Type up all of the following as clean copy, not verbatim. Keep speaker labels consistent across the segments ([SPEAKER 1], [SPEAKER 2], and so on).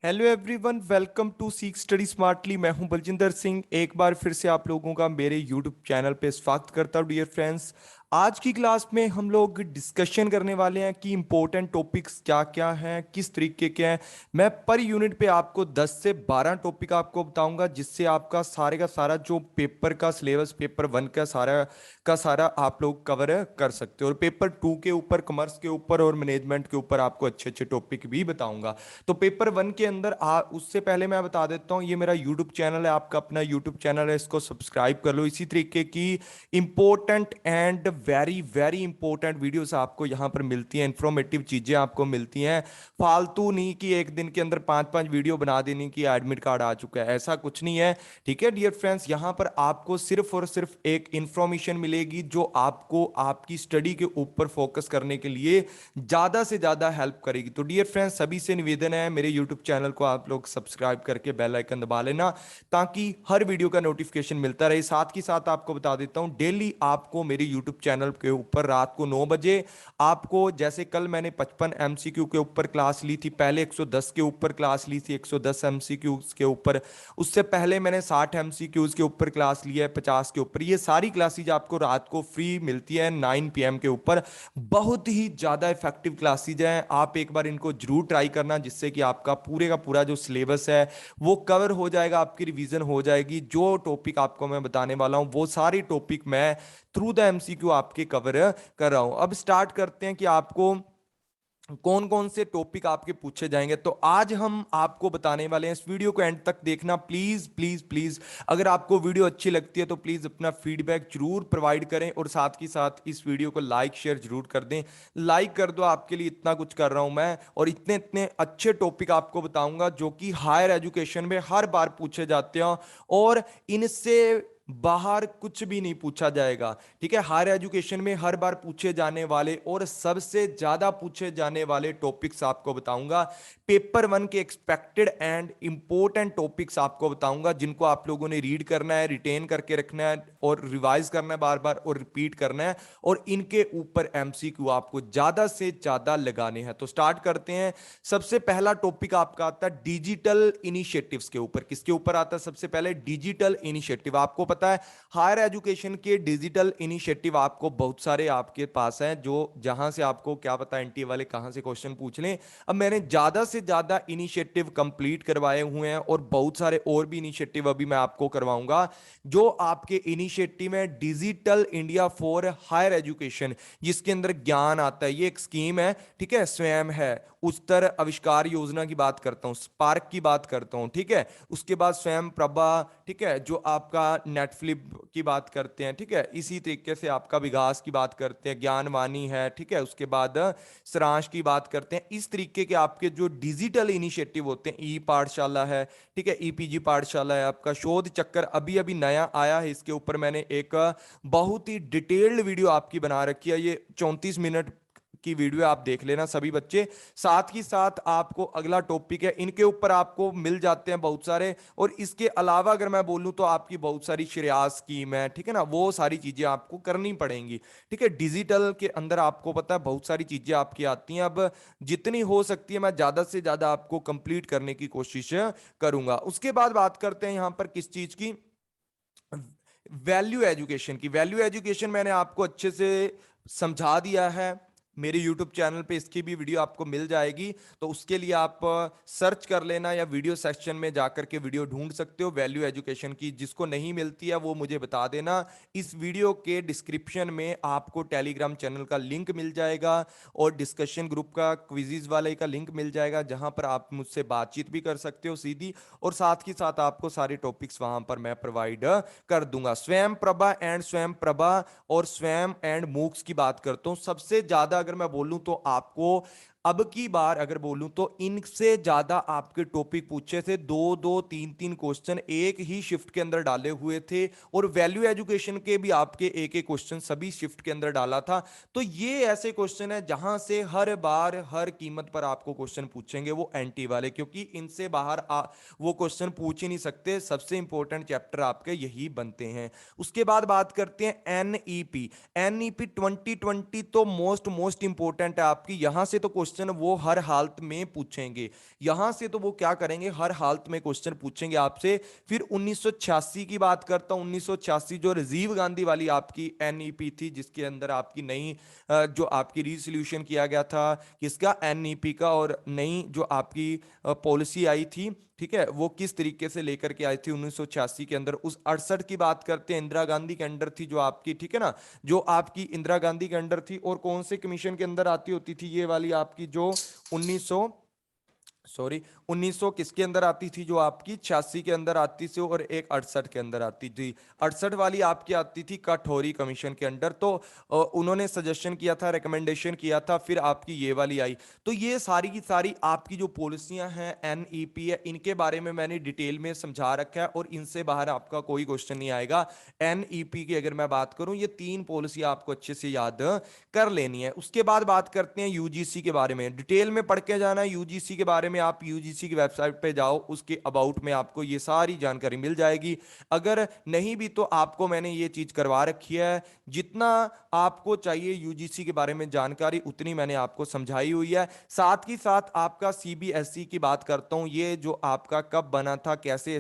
[SPEAKER 1] Hello everyone, welcome to seek study smartly. मैं हूं बलजिंदर सिंह। एक बार फिर से आप लोगों का मेरे यूट्यूब चैनल पे स्वागत करता हूं डियर फ्रेंड्स। आज की क्लास में हम लोग डिस्कशन करने वाले हैं कि इंपॉर्टेंट टॉपिक्स क्या क्या हैं, किस तरीके के हैं। मैं पर यूनिट पे आपको 10 से 12 टॉपिक आपको बताऊंगा, जिससे आपका सारे का सारा जो पेपर का सिलेबस पेपर 1 का सारा आप लोग कवर कर सकते हो। और पेपर 2 के ऊपर, कॉमर्स के ऊपर और मैनेजमेंट के ऊपर आपको अच्छे अच्छे टॉपिक भी बताऊंगा। तो पेपर 1 के अंदर उससे पहले मैं बता देता हूँ, ये मेरा यूट्यूब चैनल है, आपका अपना यूट्यूब चैनल है, इसको सब्सक्राइब कर लो। इसी तरीके की important and very very important videos आपको यहाँ पर मिलती हैं, इंफॉर्मेटिव चीजें आपको मिलती हैं। फालतू नहीं कि एक दिन के अंदर 5-5 वीडियो बना देने की एडमिट कार्ड आ चुका है, ऐसा कुछ नहीं है। ठीक है डियर फ्रेंड्स, यहाँ पर आपको सिर्फ और सिर्फ एक इंफॉर्मेशन मिलेगी जो आपको आपकी स्टडी के ऊपर फोकस करने के लिए ज्यादा से ज्यादा हेल्प करेगी। तो डियर फ्रेंड्स, सभी से निवेदन है, मेरे यूट्यूब चैनल को आप लोग सब्सक्राइब करके बेल आइकन दबा लेना, ताकि हर वीडियो का नोटिफिकेशन मिलता रहे। साथ ही साथ आपको बता देता हूं, डेली आपको मेरे यूट्यूब चैनल के ऊपर रात को 9 बजे आपको, जैसे कल मैंने 55 एमसीक्यू के ऊपर क्लास ली थी, पहले 110 के ऊपर क्लास ली थी, 110 एमसीक्यूज के ऊपर। उससे पहले मैंने 60 एमसीक्यूज के ऊपर क्लास लिया है, 50 के ऊपर। ये सारी क्लासेज आपको रात को फ्री मिलती है 9 PM के ऊपर। बहुत ही ज्यादा इफेक्टिव क्लासेज हैं, आप एक बार इनको जरूर ट्राई करना, जिससे कि आपका पूरे का पूरा जो सिलेबस है वो कवर हो जाएगा, आपकी रिवीजन हो जाएगी। जो टॉपिक आपको मैं बताने वाला हूं वो सारी टॉपिक मैं थ्रू द एमसीक्यू आपके कवर कर रहा हूं। अब स्टार्ट करते हैं कि आपको कौन कौन से टॉपिक आपके पूछे जाएंगे। तो आज हम आपको बताने वाले हैं, इस वीडियो को एंड तक देखना प्लीज प्लीज प्लीज। अगर आपको वीडियो अच्छी लगती है तो प्लीज अपना फीडबैक जरूर प्रोवाइड करें, और साथ ही साथ इस वीडियो को लाइक शेयर जरूर कर दें। लाइक कर दो, आपके लिए इतना कुछ कर रहा हूं मैं, और इतने इतने अच्छे टॉपिक आपको बताऊंगा जो कि हायर एजुकेशन में हर बार पूछे जाते हैं, और इनसे बाहर कुछ भी नहीं पूछा जाएगा। ठीक है, हायर एजुकेशन में हर बार पूछे जाने वाले और सबसे ज्यादा पूछे जाने वाले टॉपिक्स आपको बताऊंगा। पेपर 1 के एक्सपेक्टेड एंड इंपॉर्टेंट टॉपिक्स आपको बताऊंगा, जिनको आप लोगों ने रीड करना है, रिटेन करके रखना है, और रिवाइज करना है बार बार, और रिपीट करना है। और इनके ऊपर एमसीक्यू आपको ज्यादा से ज्यादा लगाने हैं। तो स्टार्ट करते हैं। सबसे पहला टॉपिक आपका आता है डिजिटल इनिशिएटिव्स के ऊपर। किसके ऊपर आता है? सबसे पहले डिजिटल इनिशिएटिव। आपको पता है हायर एजुकेशन के डिजिटल इनिशिएटिव आपको बहुत सारे आपके पास हैं, जो जहां से आपको क्या पता एनटीए वाले कहां से क्वेश्चन पूछ लें। अब मैंने ज्यादा से ज्यादा इनिशिएटिव कंप्लीट करवाए हुए हैं, और बहुत सारे और भी इनिशिएटिव अभी मैं आपको करवाऊंगा, जो आपके इनिशिएटिव है digital India for higher education, जिसके अंदर ज्ञान आता है। ये एक स्कीम है, ठीक है, स्वयं है उच्चतर आविष्कार योजना की बात करता हूं, स्पार्क की बात करता हूं, ठीक है। उसके बाद स्वयं प्रभा, ठीक है, जो आपका नेटफ्लिप की बात करते हैं, ठीक है। इसी तरीके से आपका विकास की बात करते हैं, ज्ञानवाणी है, ठीक है। उसके बाद सारांश की बात करते हैं। इस तरीके के आपके जो डिजिटल इनिशिएटिव होते हैं, ई पाठशाला है, ठीक है, ईपीजी पाठशाला है, आपका शोध चक्कर अभी अभी नया आया है, इसके ऊपर मैंने एक बहुत ही डिटेल्ड वीडियो आपकी बना रखी है। ये 34 मिनट की वीडियो, आप देख लेना सभी बच्चे। साथ ही साथ आपको अगला टॉपिक है, इनके ऊपर आपको मिल जाते हैं बहुत सारे। और इसके अलावा अगर मैं बोलूं तो आपकी बहुत सारी श्रेयास स्कीम है, ठीक है ना, वो सारी चीजें आपको करनी पड़ेंगी। ठीक है, डिजिटल के अंदर आपको पता है बहुत सारी चीजें आपकी आती हैं। अब जितनी हो सकती है मैं ज्यादा से ज्यादा आपको कंप्लीट करने की कोशिश करूंगा। उसके बाद बात करते हैं यहां पर किस चीज की, वैल्यू एजुकेशन की। वैल्यू एजुकेशन मैंने आपको अच्छे से समझा दिया है, मेरे YouTube चैनल पे इसकी भी वीडियो आपको मिल जाएगी। तो उसके लिए आप सर्च कर लेना, या वीडियो सेक्शन में जाकर के वीडियो ढूंढ सकते हो वैल्यू एजुकेशन की। जिसको नहीं मिलती है वो मुझे बता देना। इस वीडियो के डिस्क्रिप्शन में आपको टेलीग्राम चैनल का लिंक मिल जाएगा, और डिस्कशन ग्रुप का क्विजीज वाले का लिंक मिल जाएगा, जहां पर आप मुझसे बातचीत भी कर सकते हो सीधी। और साथ ही साथ आपको सारे टॉपिक्स वहां पर मैं प्रोवाइड कर दूंगा। स्वयं प्रभा एंड स्वयं प्रभा और स्वयं एंड मूक्स की बात करता हूं। सबसे ज्यादा अगर मैं बोलूं तो आपको अब की बार अगर बोलूं तो इनसे ज्यादा आपके टॉपिक पूछे थे, दो दो तीन तीन क्वेश्चन एक ही शिफ्ट के अंदर डाले हुए थे। और वैल्यू एजुकेशन के भी आपके एक एक क्वेश्चन सभी शिफ्ट के अंदर डाला था। तो ये ऐसे क्वेश्चन है जहां से हर बार हर कीमत पर आपको क्वेश्चन पूछेंगे, वो एंटी वाले, क्योंकि इनसे बाहर वो क्वेश्चन पूछ ही नहीं सकते। सबसे इंपॉर्टेंट चैप्टर आपके यही बनते हैं। उसके बाद बात करते हैं एनईपी। एनईपी 2020 तो मोस्ट मोस्ट इंपॉर्टेंट है आपकी, यहां से तो क्वेश्चन क्वेश्चन वो हर हालत में पूछेंगे। यहां से तो वो क्या करेंगे, हर हालत में क्वेश्चन पूछेंगे आपसे। फिर 1986 की बात करता हूं। 1986 जो राजीव गांधी वाली आपकी एनईपी थी, जिसके अंदर आपकी नई जो आपकी रीसोल्यूशन किया गया था किसका, एनईपी का, और नई जो आपकी पॉलिसी आई थी, ठीक है, वो किस तरीके से लेकर के आई थी 1986 के अंदर। उस 68 की बात करते हैं, इंदिरा गांधी के अंडर थी जो आपकी, ठीक है ना, जो आपकी इंदिरा गांधी के अंडर थी। और कौन से कमीशन के अंदर आती होती थी ये वाली आपकी जो 1900 सॉरी 1900 किसके अंदर आती थी, जो आपकी 86 के अंदर आती थी, और एक 68 के अंदर आती थी। 68 वाली आपकी आती थी कठोरी कमीशन के अंडर। तो उन्होंने सजेशन किया था, रिकमेंडेशन किया था, फिर आपकी ये वाली आई। तो ये सारी की सारी आपकी जो पॉलिसियां हैं, एनईपी है, इनके बारे में मैंने डिटेल में समझा रखा है, और इनसे बाहर आपका कोई क्वेश्चन नहीं आएगा। एनईपी की अगर मैं बात करूं, ये 3 पॉलिसी आपको अच्छे से याद कर लेनी है। उसके बाद बात करते हैं यूजीसी के बारे में। डिटेल में पढ़ के जाना है यूजीसी के बारे में। आप यूजीसी की वेबसाइट पे जाओ, उसके अबाउट में आपको ये सारी जानकारी मिल जाएगी। अगर नहीं भी तो आपको मैंने ये चीज करवा रखी है। जितना आपको चाहिए यूजीसी के बारे में जानकारी, उतनी मैंने आपको समझाई हुई है। साथ ही साथ आपका सीबीएसई की बात करता हूं। ये जो आपका कब बना था, कैसे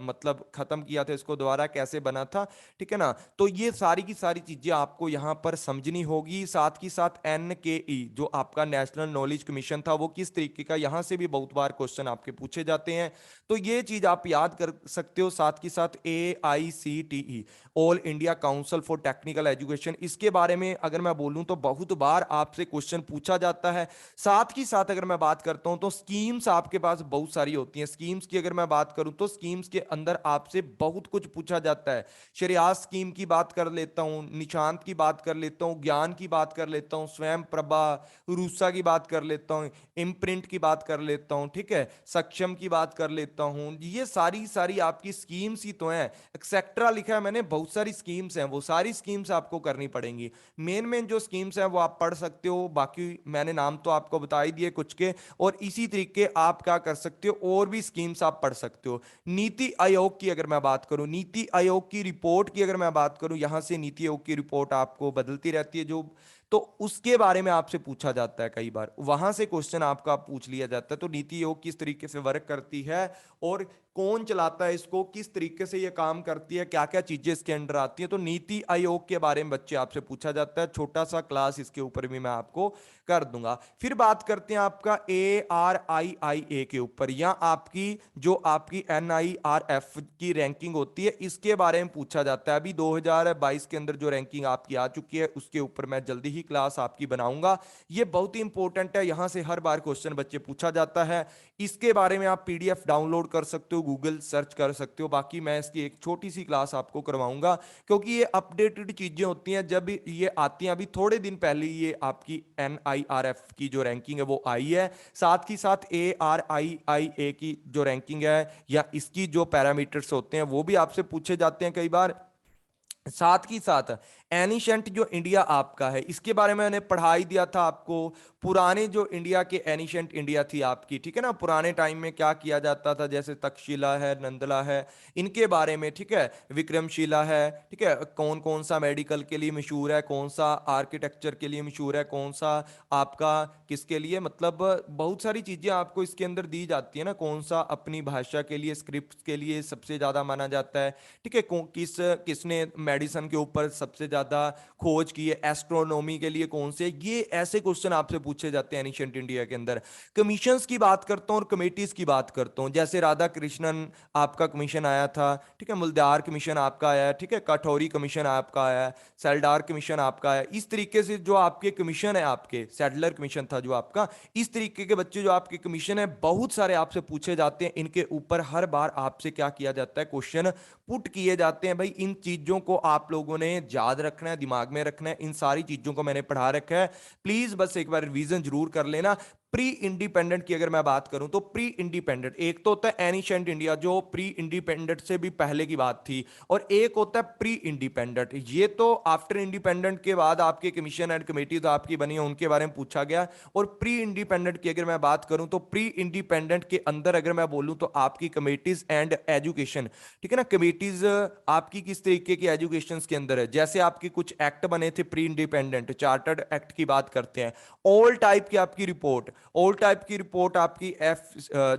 [SPEAKER 1] मतलब खत्म किया था इसको, दोबारा कैसे बना था, ठीक है ना। तो ये सारी की सारी चीजें आपको यहां पर समझनी होगी। साथ ही साथ एनकेई जो आपका नेशनल नॉलेज कमीशन था, वो किस तरीके का, यहां से भी बहुत बार क्वेश्चन आपके पूछे जाते हैं, तो ये चीज आप याद कर सकते हो। साथ ही साथ AICTE all India council for technical education, इसके बारे में अगर मैं बोलूं तो बहुत बार आपसे क्वेश्चन पूछा जाता है। साथ ही साथ अगर मैं बात करता हूं तो स्कीम्स आपके पास बहुत सारी होती हैं। स्कीम्स की अगर मैं बात करूं तो स्कीम्स के अंदर आपसे बहुत कुछ पूछा जाता है। शरियात स्कीम की बात कर लेता हूं, निशांत की बात कर लेता हूं, ज्ञान की बात कर लेता हूं, स्वयं प्रभा, रूसा की बात कर लेता हूं, इम्प्रिंट की बात कर लेता हूं, ठीक है, सक्षम की बात कर लेता हूं। ये सारी सारी आपकी स्कीम्स ही तो हैं। एक्सेट्रा लिखा है मैंने, बहुत सारी स्कीम्स हैं, वो सारी स्कीम्स आपको करनी पड़ेंगी। मेन मेन जो स्कीम्स हैं वो आप पढ़ सकते हो, बाकी मैंने नाम तो आपको बता ही दिए कुछ के। और इसी तरीके आप क्या कर सकते हो, और भी स्कीम्स आप पढ़ सकते हो। नीति आयोग की अगर मैं बात करूं, नीति आयोग की रिपोर्ट की अगर मैं बात करूं, यहां से नीति आयोग की रिपोर्ट आपको बदलती रहती है जो, तो उसके बारे में आपसे पूछा जाता है कई बार, वहां से क्वेश्चन आपका पूछ लिया जाता है। तो नीति आयोग किस तरीके से वर्क करती है, और कौन चलाता है इसको, किस तरीके से ये काम करती है, क्या क्या चीजें इसके अंडर आती हैं, तो नीति आयोग के बारे में बच्चे आपसे पूछा जाता है। छोटा सा क्लास इसके ऊपर भी मैं आपको कर दूंगा। फिर बात करते हैं आपका ARIIA के ऊपर, या आपकी जो आपकी NIRF की रैंकिंग होती है, इसके बारे में पूछा जाता है। अभी 2022 के अंदर जो रैंकिंग आपकी आ चुकी है, उसके ऊपर मैं जल्दी ही क्लास आपकी बनाऊंगा। ये बहुत ही इंपॉर्टेंट है, यहां से हर बार क्वेश्चन बच्चे पूछा जाता है। इसके बारे में आप PDF डाउनलोड कर सकते हो, गूगल सर्च कर सकते हो। बाकी मैं इसकी एक छोटी सी क्लास आपको करवाऊंगा, क्योंकि ये अपडेटेड चीजें होती हैं। जब ये आती हैं, अभी थोड़े दिन पहले ये आपकी NIRF की जो रैंकिंग है वो आई है। साथ ही साथ ARIIA की जो रैंकिंग है, या इसकी जो पैरामीटर्स होते हैं, वो भी आपसे पूछे जाते हैं कई बार। साथ ही साथ एनिशेंट जो इंडिया आपका है, इसके बारे में मैंने पढ़ा ही दिया था आपको। पुराने जो इंडिया के एनिशेंट इंडिया थी आपकी, ठीक है ना, पुराने टाइम में क्या किया जाता था, जैसे तक्षशिला है, नंदला है, इनके बारे में, ठीक है, विक्रमशिला है, ठीक है, कौन कौन सा मेडिकल के लिए मशहूर है, कौन सा आर्किटेक्चर के लिए मशहूर है, कौन सा आपका किसके लिए, मतलब बहुत सारी चीजें आपको इसके अंदर दी जाती है ना। कौन सा अपनी भाषा के लिए, स्क्रिप्ट के लिए सबसे ज्यादा माना जाता है, ठीक है, किसने मेडिसिन के ऊपर सबसे ज्यादा खोज की है, एस्ट्रोनॉमी के लिए कौन से, ये ऐसे क्वेश्चन आपसे पूछे जाते हैं एनिशिएंट इंडिया के अंदर। कमीशंस की बात करता हूं और कमेटीज की बात करता हूं, जैसे राधा कृष्णन आपका कमीशन आया था, ठीक है, मुल्दार कमीशन आपका आया है, ठीक है, कठौरी कमीशन आपका आया है, सेल्डार कमीशन आपका आया। इस तरीके से जो आपके कमीशन है, आपके सैडलर कमीशन था जो आपका, इस तरीके के बच्चे जो आपके कमीशन है, बहुत सारे आपसे पूछे जाते हैं। इनके ऊपर हर बार आपसे क्या किया जाता है, क्वेश्चन पुट किए जाते हैं। भाई इन चीजों को आप लोगों ने याद रखना है, दिमाग में रखना है। इन सारी चीजों को मैंने पढ़ा रखा है, प्लीज बस एक बार रिवीजन जरूर कर लेना। प्री इंडिपेंडेंट की अगर मैं बात करूं तो प्री इंडिपेंडेंट एक तो होता है एनिशेंट इंडिया जो प्री इंडिपेंडेंट से भी पहले की बात थी, और एक होता है प्री इंडिपेंडेंट, ये तो आफ्टर इंडिपेंडेंट के बाद आपके कमीशन एंड कमेटी तो आपकी बनी है उनके बारे में पूछा गया। और प्री इंडिपेंडेंट की अगर मैं बात करूं तो प्री इंडिपेंडेंट के अंदर अगर मैं बोलूं तो आपकी कमेटीज एंड एजुकेशन, ठीक है ना, कमेटीज आपकी किस तरीके की एजुकेशन के अंदर है, जैसे आपके कुछ एक्ट बने थे प्री इंडिपेंडेंट, चार्टर्ड एक्ट की बात करते हैं, ऑल टाइप की आपकी रिपोर्ट, ऑल टाइप की रिपोर्ट आपकी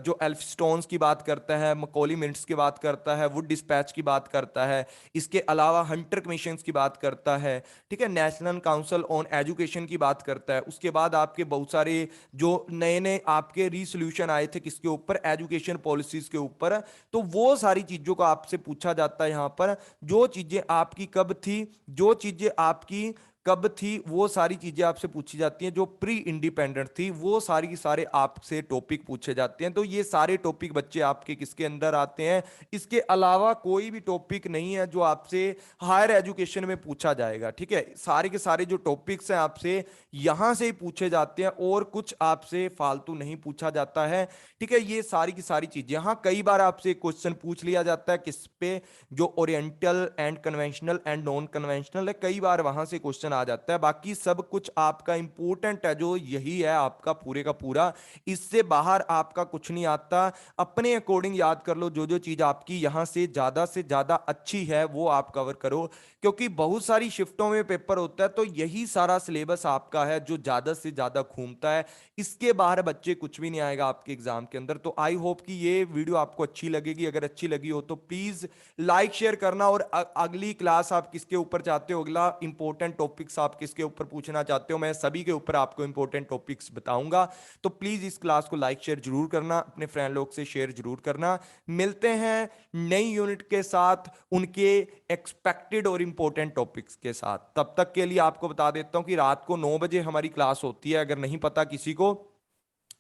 [SPEAKER 1] जो एल्फस्टोन्स की बात करता है, मकॉली मिंट्स की बात करता है, वुड डिस्पैच की बात करता है, इसके अलावा हंटर कमीशन की बात करता है, ठीक है, नेशनल काउंसिल ऑन एजुकेशन की बात करता है। उसके बाद आपके बहुत सारे जो नए नए आपके रिसोल्यूशन आए थे किसके ऊपर, एजुकेशन पॉलिसीज के ऊपर, तो वो सारी चीजों को आपसे पूछा जाता है यहां पर, जो चीजें आपकी कब थी, जो चीजें आपकी कब थी, वो सारी चीजें आपसे पूछी जाती हैं, जो प्री इंडिपेंडेंट थी वो सारी की सारे आपसे टॉपिक पूछे जाते हैं। तो ये सारे टॉपिक बच्चे आपके किसके अंदर आते हैं, इसके अलावा कोई भी टॉपिक नहीं है जो आपसे हायर एजुकेशन में पूछा जाएगा, ठीक है, सारे के सारे जो टॉपिक्स हैं आपसे यहां से ही पूछे जाते हैं और कुछ आपसे फालतू नहीं पूछा जाता है, ठीक है। ये सारी की सारी चीजें, हाँ कई बार आपसे क्वेश्चन पूछ लिया जाता है किस पे, जो oriental and conventional and non conventional है, कई बार वहां से क्वेश्चन आ जाता है, बाकी सब कुछ आपका इंपॉर्टेंट है जो यही है आपका पूरे का पूरा, इससे बाहर आपका कुछ नहीं आता। अपने अकॉर्डिंग याद कर लो, जो जो चीज आपकी यहां से ज्यादा अच्छी है वो आप कवर करो, क्योंकि बहुत सारी शिफ्टों में पेपर होता है, तो यही सारा सिलेबस आपका है जो ज्यादा से ज्यादा घूमता है, इसके बाहर बच्चे कुछ भी नहीं आएगा आपके एग्जाम के अंदर। तो आई होप कि ये वीडियो आपको अच्छी लगेगी, अगर अच्छी लगी हो तो प्लीज लाइक शेयर करना, और अगली क्लास आप किसके ऊपर चाहते हो, अगला इंपॉर्टेंट टॉपिक्स आप किसके ऊपर पूछना चाहते हो, मैं सभी के ऊपर आपको इंपॉर्टेंट टॉपिक्स बताऊंगा। तो प्लीज इस क्लास को लाइक शेयर जरूर करना, अपने फ्रेंड लोग से शेयर जरूर करना। मिलते हैं नई यूनिट के साथ, उनके एक्सपेक्टेड और इंपॉर्टेंट टॉपिक्स के साथ। तब तक के लिए आपको बता देता हूं कि रात को 9 बजे हमारी क्लास होती है, अगर नहीं पता किसी को,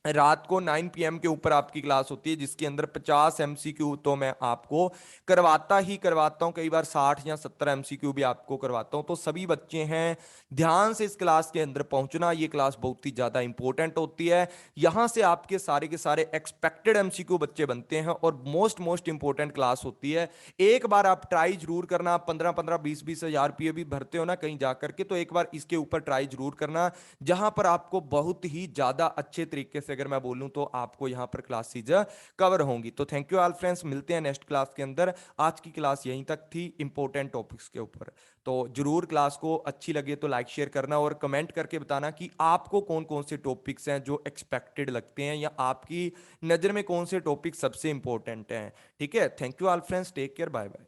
[SPEAKER 1] रात को 9 PM के ऊपर आपकी क्लास होती है, जिसके अंदर 50 MCQ तो मैं आपको करवाता ही करवाता हूं, कई बार 60 या 70 MCQ भी आपको करवाता हूं। तो सभी बच्चे हैं, ध्यान से इस क्लास के अंदर पहुंचना, ये क्लास बहुत ही ज्यादा इंपॉर्टेंट होती है, यहां से आपके सारे के सारे एक्सपेक्टेड MCQ बच्चे बनते हैं, और मोस्ट मोस्ट इंपॉर्टेंट क्लास होती है। एक बार आप ट्राई जरूर करना, 15-15 20-20 हजार रुपये भी भरते हो ना कहीं जाकर के, तो एक बार इसके ऊपर ट्राई जरूर करना, जहां पर आपको बहुत ही ज्यादा अच्छे तरीके से अगर मैं बोलूं तो आपको यहां पर क्लासेज कवर होंगी। तो थैंक यू ऑल फ्रेंड्स, मिलते हैं नेक्स्ट क्लास के अंदर। आज की क्लास यहीं तक थी इंपॉर्टेंट टॉपिक्स के ऊपर। तो जरूर क्लास को अच्छी लगे तो लाइक शेयर करना, और कमेंट करके बताना कि आपको कौन कौन से टॉपिक्स हैं जो एक्सपेक्टेड लगते हैं, या आपकी नजर में कौन से टॉपिक सबसे इंपॉर्टेंट हैं, ठीक है। Thank you all friends, take care, bye bye.